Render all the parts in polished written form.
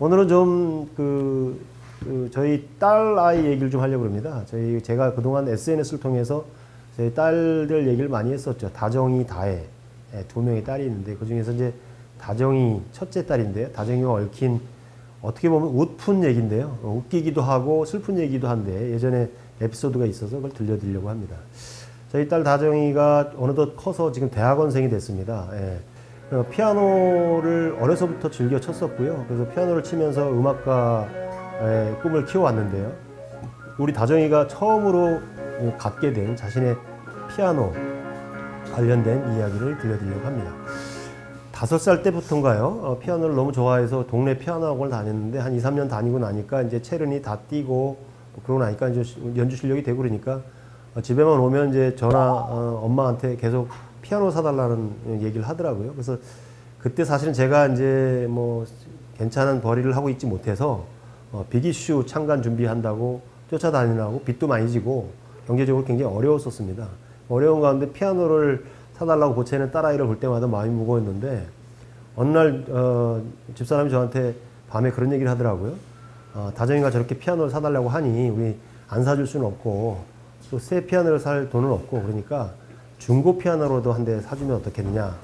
오늘은 좀 저희 딸 아이 얘기를 좀 하려고 합니다. 제가 그동안 SNS를 통해서 저희 딸들 얘기를 많이 했었죠. 다정이, 다혜. 두 명의 딸이 있는데 그 중에서 이제 다정이 첫째 딸인데요. 다정이와 얽힌 어떻게 보면 웃픈 얘기인데요. 웃기기도 하고 슬픈 얘기도 한데 예전에 에피소드가 있어서 그걸 들려드리려고 합니다. 저희 딸 다정이가 어느덧 커서 지금 대학원생이 됐습니다. 피아노를 어려서부터 즐겨 쳤었고요. 그래서 피아노를 치면서 음악가의 꿈을 키워왔는데요. 우리 다정이가 처음으로 갖게 된 자신의 피아노 관련된 이야기를 들려드리려고 합니다. 5살 때부터인가요? 피아노를 너무 좋아해서 동네 피아노 학원을 다녔는데 한 2, 3년 다니고 나니까 이제 체른이 다 띄고 그러고 나니까 이제 연주 실력이 되고 그러니까 집에만 오면 이제 엄마한테 계속 피아노 사달라는 얘기를 하더라고요. 그래서 그때 사실은 제가 이제 뭐 괜찮은 벌이를 하고 있지 못해서 빅이슈 창간 준비한다고 쫓아다니느라고 빚도 많이 지고 경제적으로 굉장히 어려웠었습니다. 어려운 가운데 피아노를 사달라고 보채는 딸아이를 볼 때마다 마음이 무거웠는데 어느 날 집사람이 저한테 밤에 그런 얘기를 하더라고요. 다정이가 저렇게 피아노를 사달라고 하니 우리 안 사줄 수는 없고 또 새 피아노를 살 돈은 없고 그러니까 중고 피아노로도 한 대 사주면 어떻겠느냐.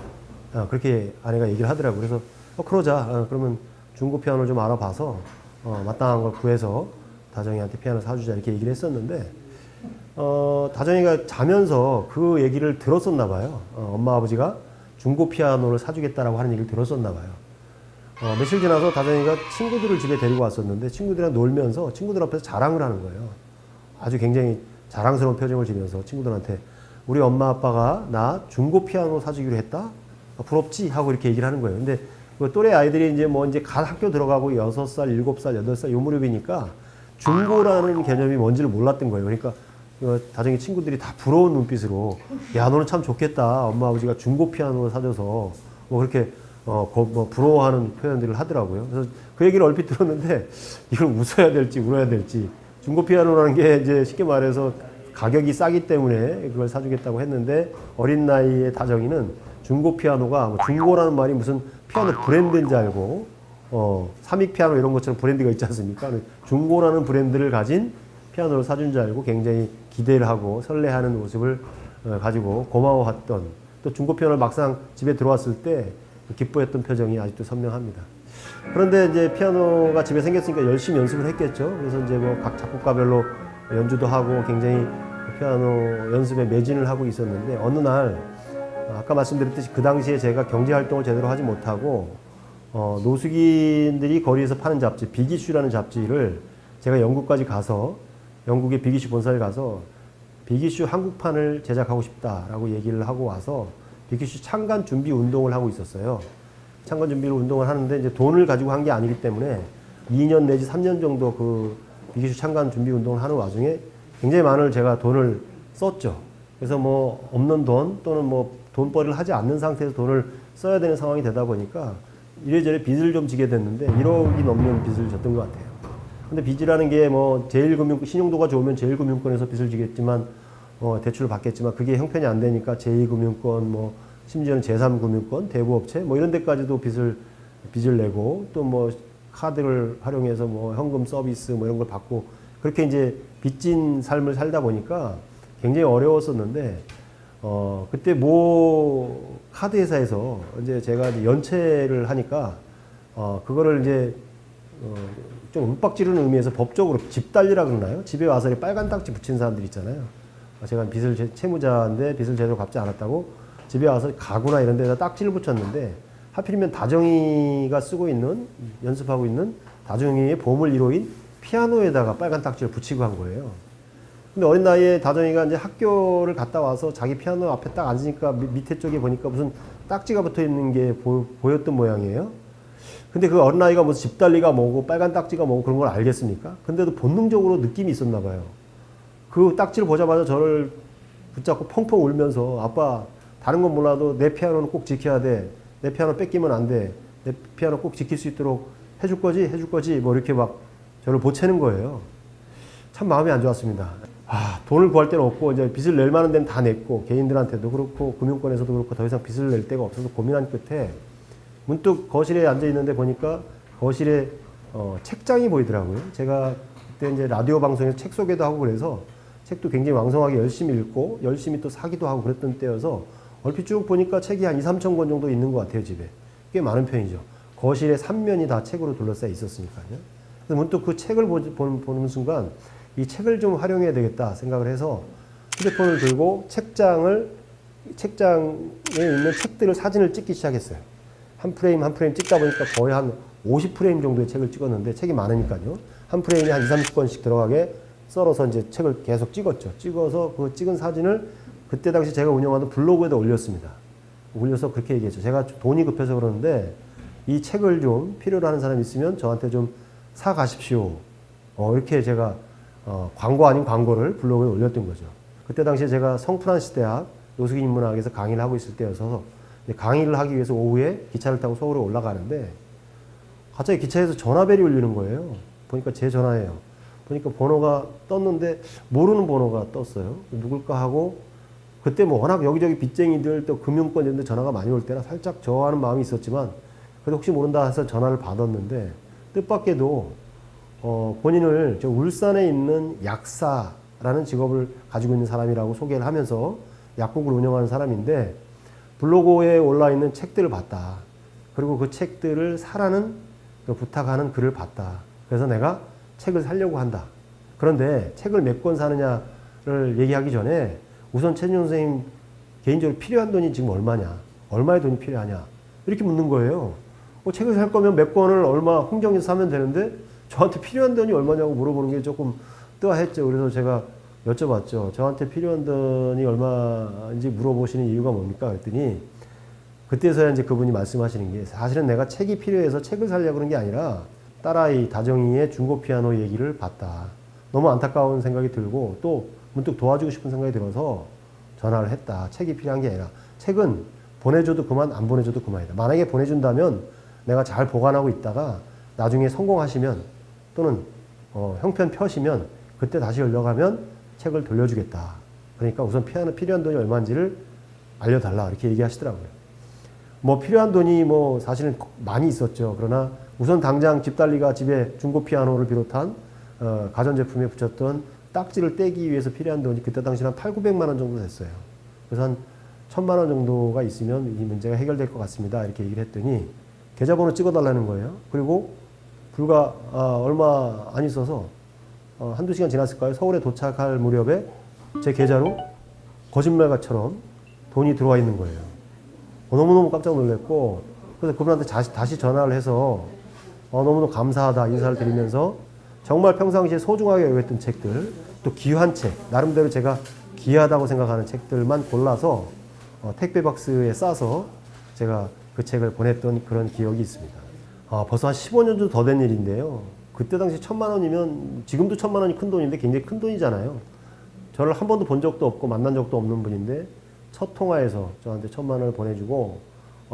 그렇게 아내가 얘기를 하더라고요. 그래서 그러자. 그러면 중고 피아노를 좀 알아봐서 마땅한 걸 구해서 다정이한테 피아노 사주자 이렇게 얘기를 했었는데 다정이가 자면서 그 얘기를 들었었나 봐요. 엄마 아버지가 중고 피아노를 사주겠다라고 하는 얘기를 들었었나 봐요. 며칠 지나서 다정이가 친구들을 집에 데리고 왔었는데 친구들이랑 놀면서 친구들 앞에서 자랑을 하는 거예요. 아주 굉장히 자랑스러운 표정을 지면서 친구들한테 우리 엄마 아빠가 나 중고 피아노 사주기로 했다? 부럽지? 하고 이렇게 얘기를 하는 거예요. 근데 그 또래 아이들이 이제 갓 학교 들어가고 6살, 7살, 8살 요 무렵이니까 중고라는 개념이 뭔지를 몰랐던 거예요. 그러니까 다정이 친구들이 다 부러운 눈빛으로 야 너는 참 좋겠다. 엄마 아버지가 중고 피아노를 사줘서 뭐 그렇게 부러워하는 표현들을 하더라고요. 그래서 그 얘기를 얼핏 들었는데 이걸 웃어야 될지 울어야 될지 중고 피아노라는 게 이제 쉽게 말해서 가격이 싸기 때문에 그걸 사주겠다고 했는데 어린 나이에 다정이는 중고 피아노가 중고라는 말이 무슨 피아노 브랜드인 줄 알고 삼익 피아노 이런 것처럼 브랜드가 있지 않습니까? 중고라는 브랜드를 가진 피아노를 사준 줄 알고 굉장히 기대를 하고 설레하는 모습을 가지고 고마워했던 또 중고 피아노를 막상 집에 들어왔을 때 기뻐했던 표정이 아직도 선명합니다. 그런데 이제 피아노가 집에 생겼으니까 열심히 연습을 했겠죠. 그래서 이제 뭐 각 작곡가별로 연주도 하고 굉장히 피아노 연습에 매진을 하고 있었는데 어느 날 아까 말씀드렸듯이 그 당시에 제가 경제 활동을 제대로 하지 못하고 노숙인들이 거리에서 파는 잡지 빅이슈라는 잡지를 제가 영국까지 가서 영국의 빅이슈 본사에 가서 빅이슈 한국판을 제작하고 싶다라고 얘기를 하고 와서 빅이슈 창간 준비 운동을 하고 있었어요. 창간 준비 운동을 하는데 이제 돈을 가지고 한 게 아니기 때문에 2년 내지 3년 정도 그 빅이슈 창간 준비 운동을 하는 와중에 굉장히 많은 제가 돈을 썼죠. 그래서 뭐 없는 돈 또는 뭐 돈벌이를 하지 않는 상태에서 돈을 써야 되는 상황이 되다 보니까 이래저래 빚을 좀 지게 됐는데 1억이 넘는 빚을 졌던 것 같아요. 근데 빚이라는 게 뭐 신용도가 좋으면 제1금융권에서 빚을 지겠지만 대출을 받겠지만 그게 형편이 안 되니까 제2금융권 뭐 심지어는 제3금융권 대부업체 뭐 이런 데까지도 빚을 내고 또 뭐 카드를 활용해서 뭐 현금 서비스 뭐 이런 걸 받고 그렇게 이제 빚진 삶을 살다 보니까 굉장히 어려웠었는데 그때 모 카드 회사에서 이제 제가 이제 연체를 하니까 그거를 이제 좀 윽박지르는 의미에서 법적으로 집달리라 그러나요? 집에 와서 빨간 딱지 붙인 사람들 있잖아요. 제가 채무자인데 빚을 제대로 갚지 않았다고 집에 와서 가구나 이런 데다 딱지를 붙였는데 하필이면 다정이가 연습하고 있는 다정이의 보물 1호인 피아노에다가 빨간 딱지를 붙이고 한 거예요. 근데 어린 나이에 다정이가 이제 학교를 갔다 와서 자기 피아노 앞에 딱 앉으니까 밑에 쪽에 보니까 무슨 딱지가 붙어 있는 게 보였던 모양이에요. 근데 그 어린 아이가 무슨 집달리가 뭐고 빨간 딱지가 뭐고 그런 걸 알겠습니까? 근데도 본능적으로 느낌이 있었나 봐요. 그 딱지를 보자마자 저를 붙잡고 펑펑 울면서 아빠 다른 건 몰라도 내 피아노는 꼭 지켜야 돼. 내 피아노 뺏기면 안 돼. 내 피아노 꼭 지킬 수 있도록 해줄 거지 뭐 이렇게 막 저를 보채는 거예요. 참 마음이 안 좋았습니다. 돈을 구할 데는 없고 이제 빚을 낼 만한 데는 다 냈고 개인들한테도 그렇고 금융권에서도 그렇고 더 이상 빚을 낼 데가 없어서 고민한 끝에 문득 거실에 앉아 있는데 보니까 거실에 책장이 보이더라고요. 제가 그때 이제 라디오 방송에서 책 소개도 하고 그래서 책도 굉장히 왕성하게 열심히 읽고 열심히 또 사기도 하고 그랬던 때여서 얼핏 쭉 보니까 책이 한 2, 3천 권 정도 있는 것 같아요, 집에. 꽤 많은 편이죠. 거실에 3면이 다 책으로 둘러싸여 있었으니까요. 그래서 문득 그 책을 보는 순간 이 책을 좀 활용해야 되겠다 생각을 해서 휴대폰을 들고 책장에 있는 책들을 사진을 찍기 시작했어요. 한 프레임 한 프레임 찍다 보니까 거의 한 50프레임 정도의 책을 찍었는데 책이 많으니까요. 한 프레임에 한 2, 30권씩 들어가게 썰어서 이제 책을 계속 찍었죠. 찍어서 그 찍은 사진을 그때 당시 제가 운영하던 블로그에다 올렸습니다. 올려서 그렇게 얘기했죠. 제가 돈이 급해서 그러는데 이 책을 좀 필요로 하는 사람이 있으면 저한테 좀 사 가십시오. 이렇게 제가 광고 아닌 광고를 블로그에 올렸던 거죠. 그때 당시에 제가 성프란시스 대학 노숙인 인문학에서 강의를 하고 있을 때여서 강의를 하기 위해서 오후에 기차를 타고 서울에 올라가는데 갑자기 기차에서 전화벨이 울리는 거예요. 보니까 제 전화예요. 보니까 번호가 떴는데 모르는 번호가 떴어요. 누굴까 하고 그때 뭐 워낙 여기저기 빚쟁이들 또 금융권 이런 데 전화가 많이 올 때라 살짝 저하는 마음이 있었지만 그래도 혹시 모른다 해서 전화를 받았는데 뜻밖에도 본인을 저 울산에 있는 약사라는 직업을 가지고 있는 사람이라고 소개를 하면서 약국을 운영하는 사람인데 블로그에 올라 있는 책들을 봤다. 그리고 그 책들을 사라는 부탁하는 글을 봤다. 그래서 내가 책을 사려고 한다. 그런데 책을 몇 권 사느냐를 얘기하기 전에 우선 최진용 선생님 개인적으로 필요한 돈이 지금 얼마냐? 얼마의 돈이 필요하냐? 이렇게 묻는 거예요. 책을 살 거면 몇 권을 얼마 흥정해서 사면 되는데 저한테 필요한 돈이 얼마냐고 물어보는 게 조금 뜨아했죠. 그래서 제가 여쭤봤죠. 저한테 필요한 돈이 얼마인지 물어보시는 이유가 뭡니까? 그랬더니 그때서야 이제 그분이 말씀하시는 게 사실은 내가 책이 필요해서 책을 사려고 그런 게 아니라 딸아이 다정이의 중고 피아노 얘기를 봤다. 너무 안타까운 생각이 들고 또 문득 도와주고 싶은 생각이 들어서 전화를 했다. 책이 필요한 게 아니라 책은 보내줘도 그만 안 보내줘도 그만이다. 만약에 보내준다면 내가 잘 보관하고 있다가 나중에 성공하시면 또는 형편 펴시면 그때 다시 연락하면 책을 돌려주겠다. 그러니까 우선 필요한 돈이 얼마인지를 알려달라. 이렇게 얘기하시더라고요. 뭐 필요한 돈이 뭐 사실은 많이 있었죠. 그러나 우선 당장 집달리가 집에 중고 피아노를 비롯한 가전제품에 붙였던 딱지를 떼기 위해서 필요한 돈이 그때 당시는 한 800~900만 원 정도 됐어요. 그래서 한 1000만 원 정도가 있으면 이 문제가 해결될 것 같습니다. 이렇게 얘기를 했더니 계좌번호 찍어달라는 거예요. 그리고 불과 얼마 안 있어서 한두 시간 지났을까요? 서울에 도착할 무렵에 제 계좌로 거짓말처럼 돈이 들어와 있는 거예요. 너무너무 깜짝 놀랐고 그래서 그분한테 다시 전화를 해서 너무너무 감사하다 인사를 드리면서 정말 평상시에 소중하게 여겼던 책들 또 귀한 책 나름대로 제가 귀하다고 생각하는 책들만 골라서 택배 박스에 싸서 제가 그 책을 보냈던 그런 기억이 있습니다. 벌써 한 15년 정도 더 된 일인데요. 그때 당시 1000만 원이면 지금도 1000만 원이 큰 돈인데 굉장히 큰 돈이잖아요. 저를 한 번도 본 적도 없고 만난 적도 없는 분인데 첫 통화에서 저한테 1000만 원을 보내주고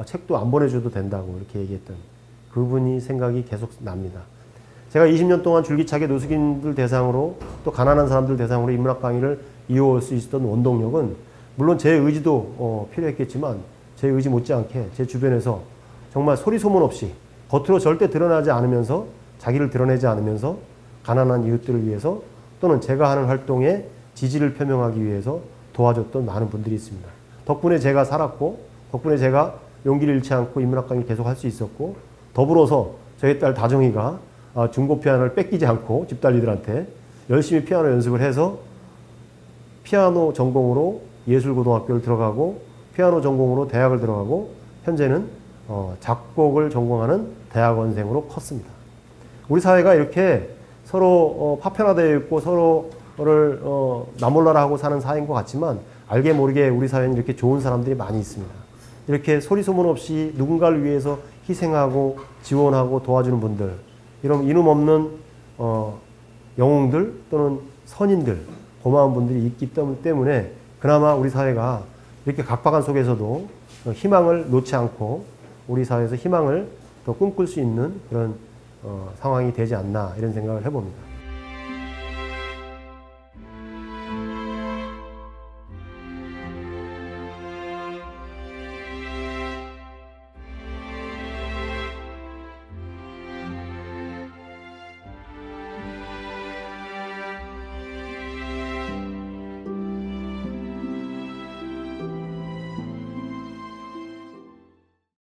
책도 안 보내줘도 된다고 이렇게 얘기했던 그분이 생각이 계속 납니다. 제가 20년 동안 줄기차게 노숙인들 대상으로 또 가난한 사람들 대상으로 인문학 강의를 이어올 수 있었던 원동력은 물론 제 의지도 필요했겠지만 제 의지 못지않게 제 주변에서 정말 소리 소문 없이 겉으로 절대 드러나지 않으면서 자기를 드러내지 않으면서 가난한 이웃들을 위해서 또는 제가 하는 활동에 지지를 표명하기 위해서 도와줬던 많은 분들이 있습니다. 덕분에 제가 살았고 덕분에 제가 용기를 잃지 않고 인문학 강의를 계속 할 수 있었고 더불어서 저희 딸 다정이가 중고 피아노를 뺏기지 않고 집딸리들한테 열심히 피아노 연습을 해서 피아노 전공으로 예술고등학교를 들어가고 피아노 전공으로 대학을 들어가고 현재는 작곡을 전공하는 대학원생으로 컸습니다. 우리 사회가 이렇게 서로 파편화되어 있고 서로를 나몰라라 하고 사는 사회인 것 같지만 알게 모르게 우리 사회는 이렇게 좋은 사람들이 많이 있습니다. 이렇게 소리 소문 없이 누군가를 위해서 희생하고 지원하고 도와주는 분들 이런 이름 없는 영웅들 또는 선인들 고마운 분들이 있기 때문에 그나마 우리 사회가 이렇게 각박한 속에서도 희망을 놓지 않고 우리 사회에서 희망을 더 꿈꿀 수 있는 그런 상황이 되지 않나 이런 생각을 해봅니다.